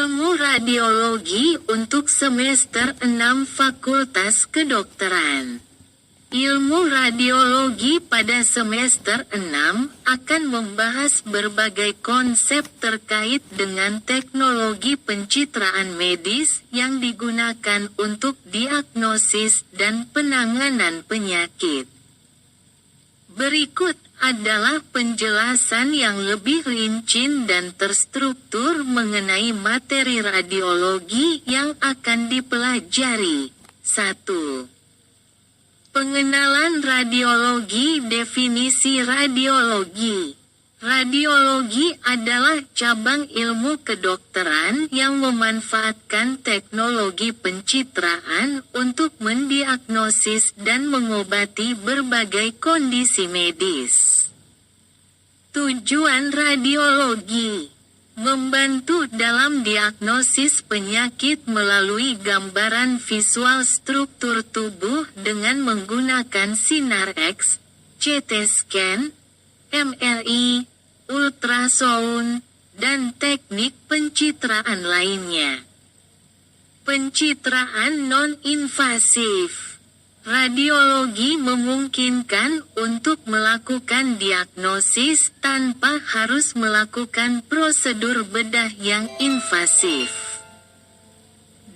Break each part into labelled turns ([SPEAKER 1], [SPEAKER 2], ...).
[SPEAKER 1] Ilmu Radiologi untuk semester 6 Fakultas Kedokteran. Ilmu Radiologi pada semester 6 akan membahas berbagai konsep terkait dengan teknologi pencitraan medis yang digunakan untuk diagnosis dan penanganan penyakit. Berikut adalah penjelasan yang lebih rinci dan terstruktur mengenai materi radiologi yang akan dipelajari. 1. Pengenalan radiologi. Definisi radiologi. Radiologi adalah cabang ilmu kedokteran yang memanfaatkan teknologi pencitraan untuk mendiagnosis dan mengobati berbagai kondisi medis. Tujuan radiologi: membantu dalam diagnosis penyakit melalui gambaran visual struktur tubuh dengan menggunakan sinar X, CT scan, MRI, ultrasound, dan teknik pencitraan lainnya. Pencitraan non-invasif. Radiologi memungkinkan untuk melakukan diagnosis tanpa harus melakukan prosedur bedah yang invasif.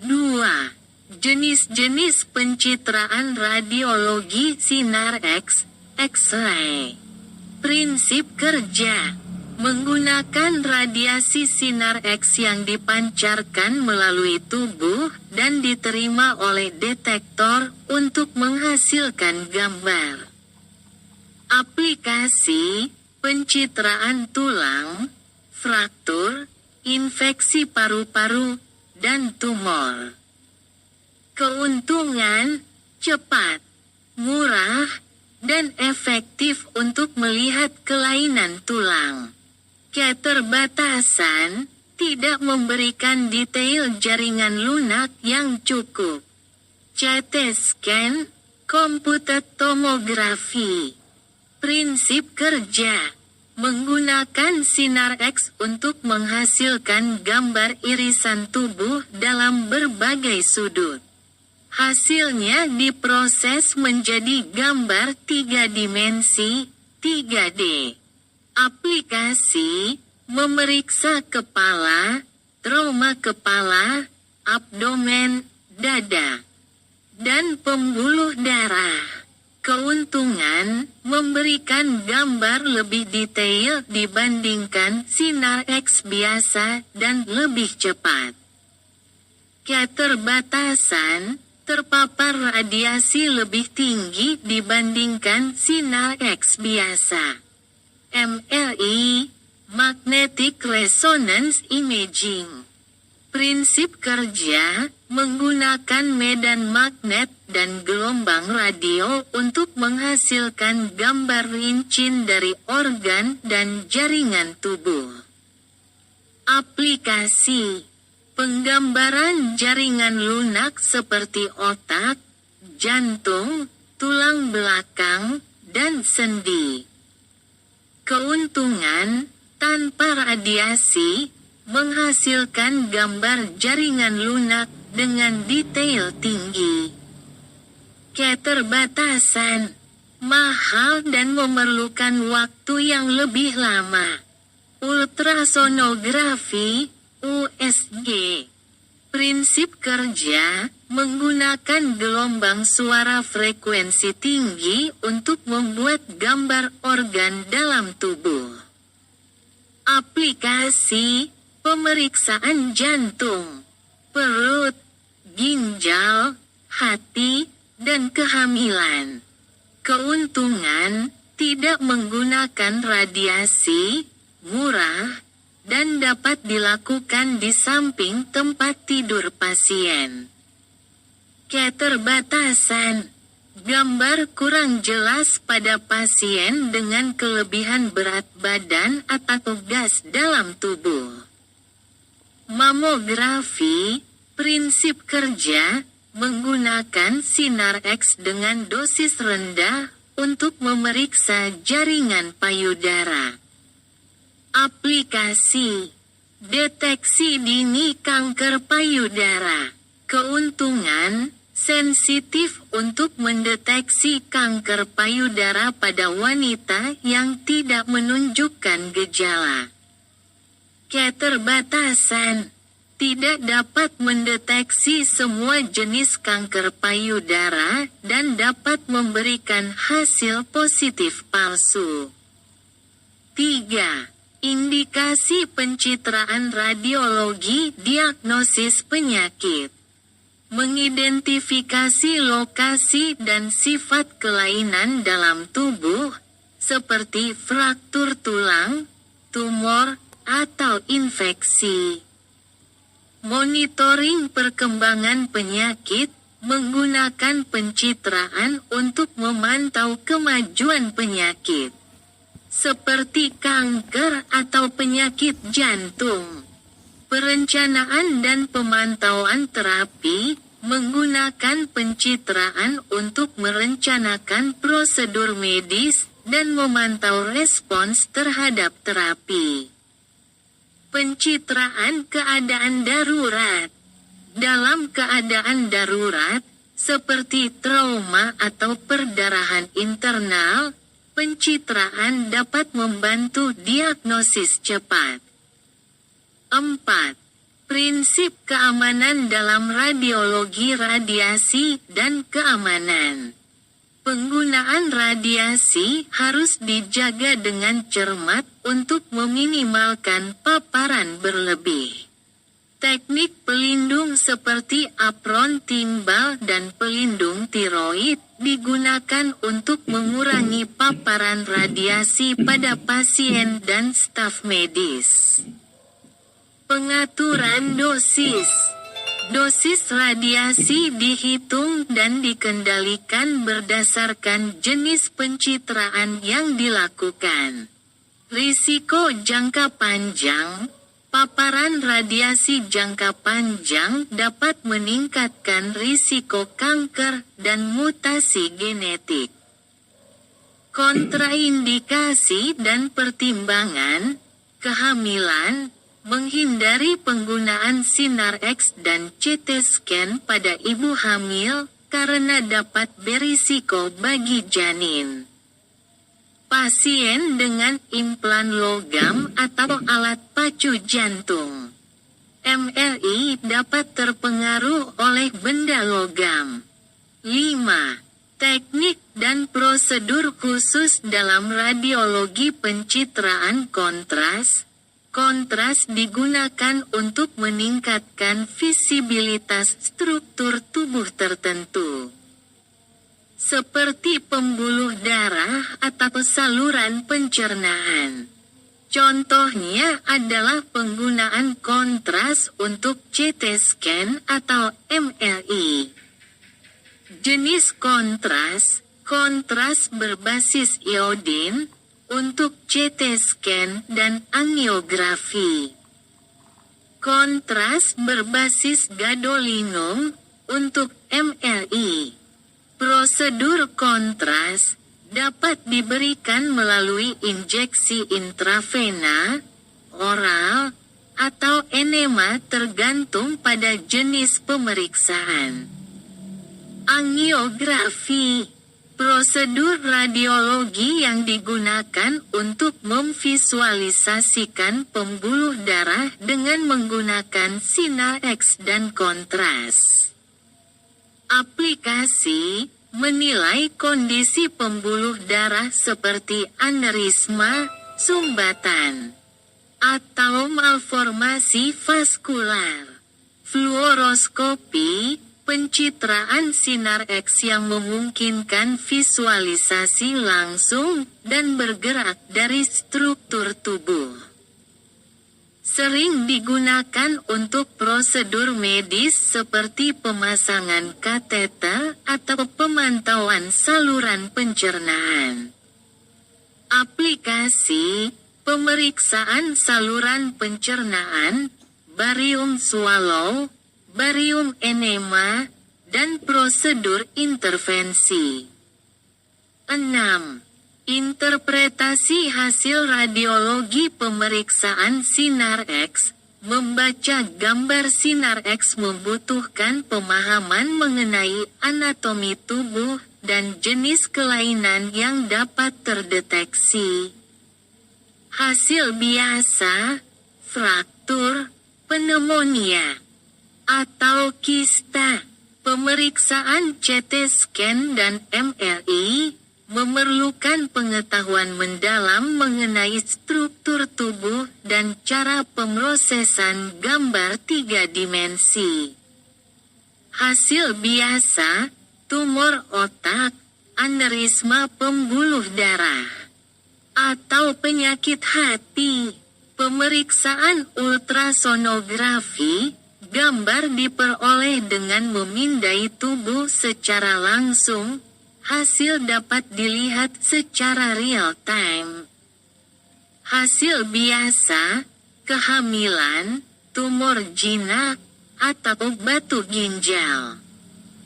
[SPEAKER 1] 2. Jenis-jenis pencitraan radiologi. Sinar X, X-ray. Prinsip kerja: menggunakan radiasi sinar X yang dipancarkan melalui tubuh dan diterima oleh detektor untuk menghasilkan gambar. Aplikasi: pencitraan tulang, fraktur, infeksi paru-paru, dan tumor. Keuntungan: cepat, murah, dan efektif untuk melihat kelainan tulang. Keterbatasan: tidak memberikan detail jaringan lunak yang cukup. CT scan, komputer tomografi. Prinsip kerja: menggunakan sinar X untuk menghasilkan gambar irisan tubuh dalam berbagai sudut. Hasilnya diproses menjadi gambar 3 dimensi, 3D. Aplikasi: memeriksa kepala, trauma kepala, abdomen, dada, dan pembuluh darah. Keuntungan: memberikan gambar lebih detail dibandingkan sinar X biasa dan lebih cepat. Keterbatasan: terpapar radiasi lebih tinggi dibandingkan sinar X biasa. MRI, Magnetic Resonance Imaging. Prinsip kerja: menggunakan medan magnet dan gelombang radio untuk menghasilkan gambar rinci dari organ dan jaringan tubuh. Aplikasi: penggambaran jaringan lunak seperti otak, jantung, tulang belakang, dan sendi. Keuntungan: tanpa radiasi, menghasilkan gambar jaringan lunak dengan detail tinggi. Keterbatasan: mahal dan memerlukan waktu yang lebih lama. Ultrasonografi, USG. Prinsip kerja: menggunakan gelombang suara frekuensi tinggi untuk membuat gambar organ dalam tubuh. Aplikasi: pemeriksaan jantung, perut, ginjal, hati, dan kehamilan. Keuntungan: tidak menggunakan radiasi, murah, dan dapat dilakukan di samping tempat tidur pasien. Keterbatasan: gambar kurang jelas pada pasien dengan kelebihan berat badan atau gas dalam tubuh. Mamografi. Prinsip kerja: menggunakan sinar X dengan dosis rendah untuk memeriksa jaringan payudara. Aplikasi: Deteksi dini kanker payudara. Keuntungan, sensitif untuk mendeteksi kanker payudara pada wanita yang tidak menunjukkan gejala. Keterbatasan, tidak dapat mendeteksi semua jenis kanker payudara dan dapat memberikan hasil positif palsu. 3. Indikasi pencitraan radiologi diagnosis penyakit. Mengidentifikasi lokasi dan sifat kelainan dalam tubuh, seperti fraktur tulang, tumor, atau infeksi. Monitoring perkembangan penyakit, menggunakan pencitraan untuk memantau kemajuan penyakit. Seperti kanker atau penyakit jantung. Perencanaan dan pemantauan terapi, menggunakan pencitraan untuk merencanakan prosedur medis, dan memantau respons terhadap terapi. Pencitraan keadaan darurat. Dalam keadaan darurat, seperti trauma atau perdarahan internal, pencitraan dapat membantu diagnosis cepat. 4. Prinsip keamanan dalam radiologi radiasi dan keamanan. Penggunaan radiasi harus dijaga dengan cermat untuk meminimalkan paparan berlebih. Teknik pelindung seperti apron timbal dan pelindung tiroid digunakan untuk mengurangi paparan radiasi pada pasien dan staf medis. Pengaturan dosis. Dosis radiasi dihitung dan dikendalikan berdasarkan jenis pencitraan yang dilakukan. Risiko jangka panjang. Paparan radiasi jangka panjang dapat meningkatkan risiko kanker dan mutasi genetik. Kontraindikasi dan pertimbangan, kehamilan, menghindari penggunaan sinar X dan CT scan pada ibu hamil karena dapat berisiko bagi janin. Pasien dengan implan logam atau alat pacu jantung. MRI dapat terpengaruh oleh benda logam. 5. Teknik dan prosedur khusus dalam radiologi pencitraan kontras. Kontras digunakan untuk meningkatkan visibilitas struktur tubuh tertentu. Seperti pembuluh darah atau saluran pencernaan. Contohnya adalah penggunaan kontras untuk CT scan atau MRI. Jenis kontras, kontras berbasis iodin, untuk CT scan dan angiografi. Kontras berbasis gadolinum, untuk MRI. Prosedur kontras dapat diberikan melalui injeksi intravena, oral, atau enema tergantung pada jenis pemeriksaan. Angiografi, prosedur radiologi yang digunakan untuk memvisualisasikan pembuluh darah dengan menggunakan sinar X dan kontras. Aplikasi, menilai kondisi pembuluh darah seperti aneurisma, sumbatan, atau malformasi vaskular. Fluoroskopi, pencitraan sinar X yang memungkinkan visualisasi langsung dan bergerak dari struktur tubuh. Sering digunakan untuk prosedur medis seperti pemasangan kateter atau pemantauan saluran pencernaan. Aplikasi, pemeriksaan saluran pencernaan, barium swallow, barium enema, dan prosedur intervensi. 6. Interpretasi hasil radiologi pemeriksaan sinar X, Membaca gambar sinar X membutuhkan pemahaman mengenai anatomi tubuh dan jenis kelainan yang dapat terdeteksi. Hasil biasa, fraktur, pneumonia, atau kista. Pemeriksaan CT scan dan MRI memerlukan pengetahuan mendalam mengenai struktur tubuh dan cara pemrosesan gambar 3 dimensi. Hasil biasa, tumor otak, aneurisma pembuluh darah, atau penyakit hati. Pemeriksaan ultrasonografi, gambar diperoleh dengan memindai tubuh secara langsung. Hasil dapat dilihat secara real time. Hasil biasa, kehamilan, tumor jinak, atau batu ginjal.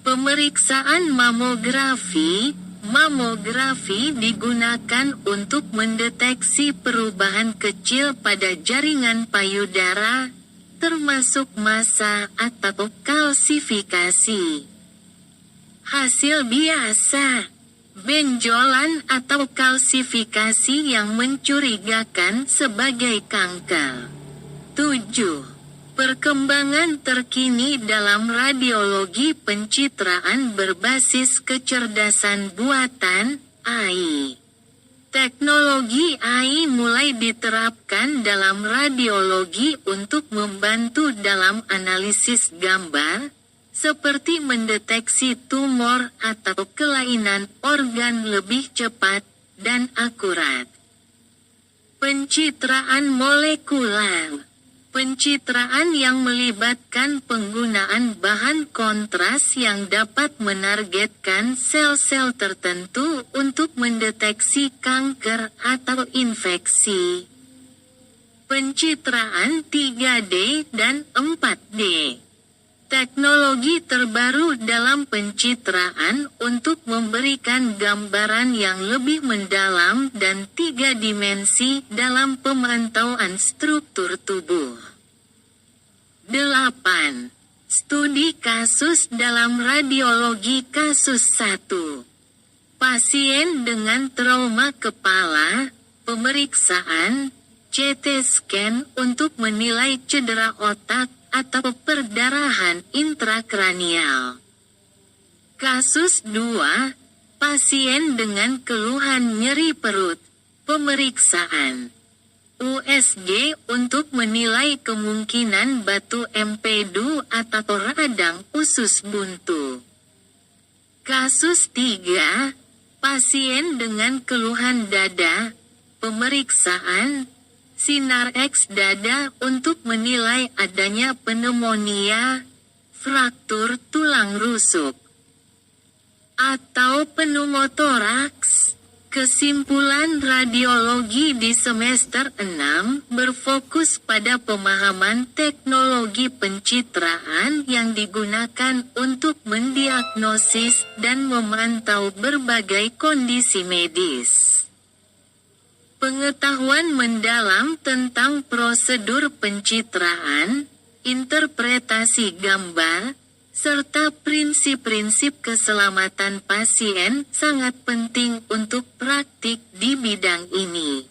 [SPEAKER 1] Pemeriksaan mamografi. Mamografi digunakan untuk mendeteksi perubahan kecil pada jaringan payudara, termasuk massa atau kalsifikasi. Hasil biasa, benjolan atau kalsifikasi yang mencurigakan sebagai kanker. 7. Perkembangan terkini dalam radiologi pencitraan berbasis kecerdasan buatan, AI. Teknologi AI mulai diterapkan dalam radiologi untuk membantu dalam analisis gambar, seperti mendeteksi tumor atau kelainan organ lebih cepat dan akurat. Pencitraan molekular. Pencitraan yang melibatkan penggunaan bahan kontras yang dapat menargetkan sel-sel tertentu untuk mendeteksi kanker atau infeksi. Pencitraan 3D dan 4D. Teknologi terbaru dalam pencitraan untuk memberikan gambaran yang lebih mendalam dan 3 dimensi dalam pemantauan struktur tubuh. 8. Studi kasus dalam radiologi kasus 1. Pasien dengan trauma kepala, pemeriksaan, CT scan untuk menilai cedera otak atau perdarahan intrakranial. Kasus 2. Pasien dengan keluhan nyeri perut, pemeriksaan. USG untuk menilai kemungkinan batu empedu atau radang usus buntu. Kasus 3. Pasien dengan keluhan dada, pemeriksaan. Sinar X dada untuk menilai adanya pneumonia, fraktur tulang rusuk, atau pneumotoraks. Kesimpulan radiologi di semester 6 berfokus pada pemahaman teknologi pencitraan yang digunakan untuk mendiagnosis dan memantau berbagai kondisi medis. Pengetahuan mendalam tentang prosedur pencitraan, interpretasi gambar, serta prinsip-prinsip keselamatan pasien sangat penting untuk praktik di bidang ini.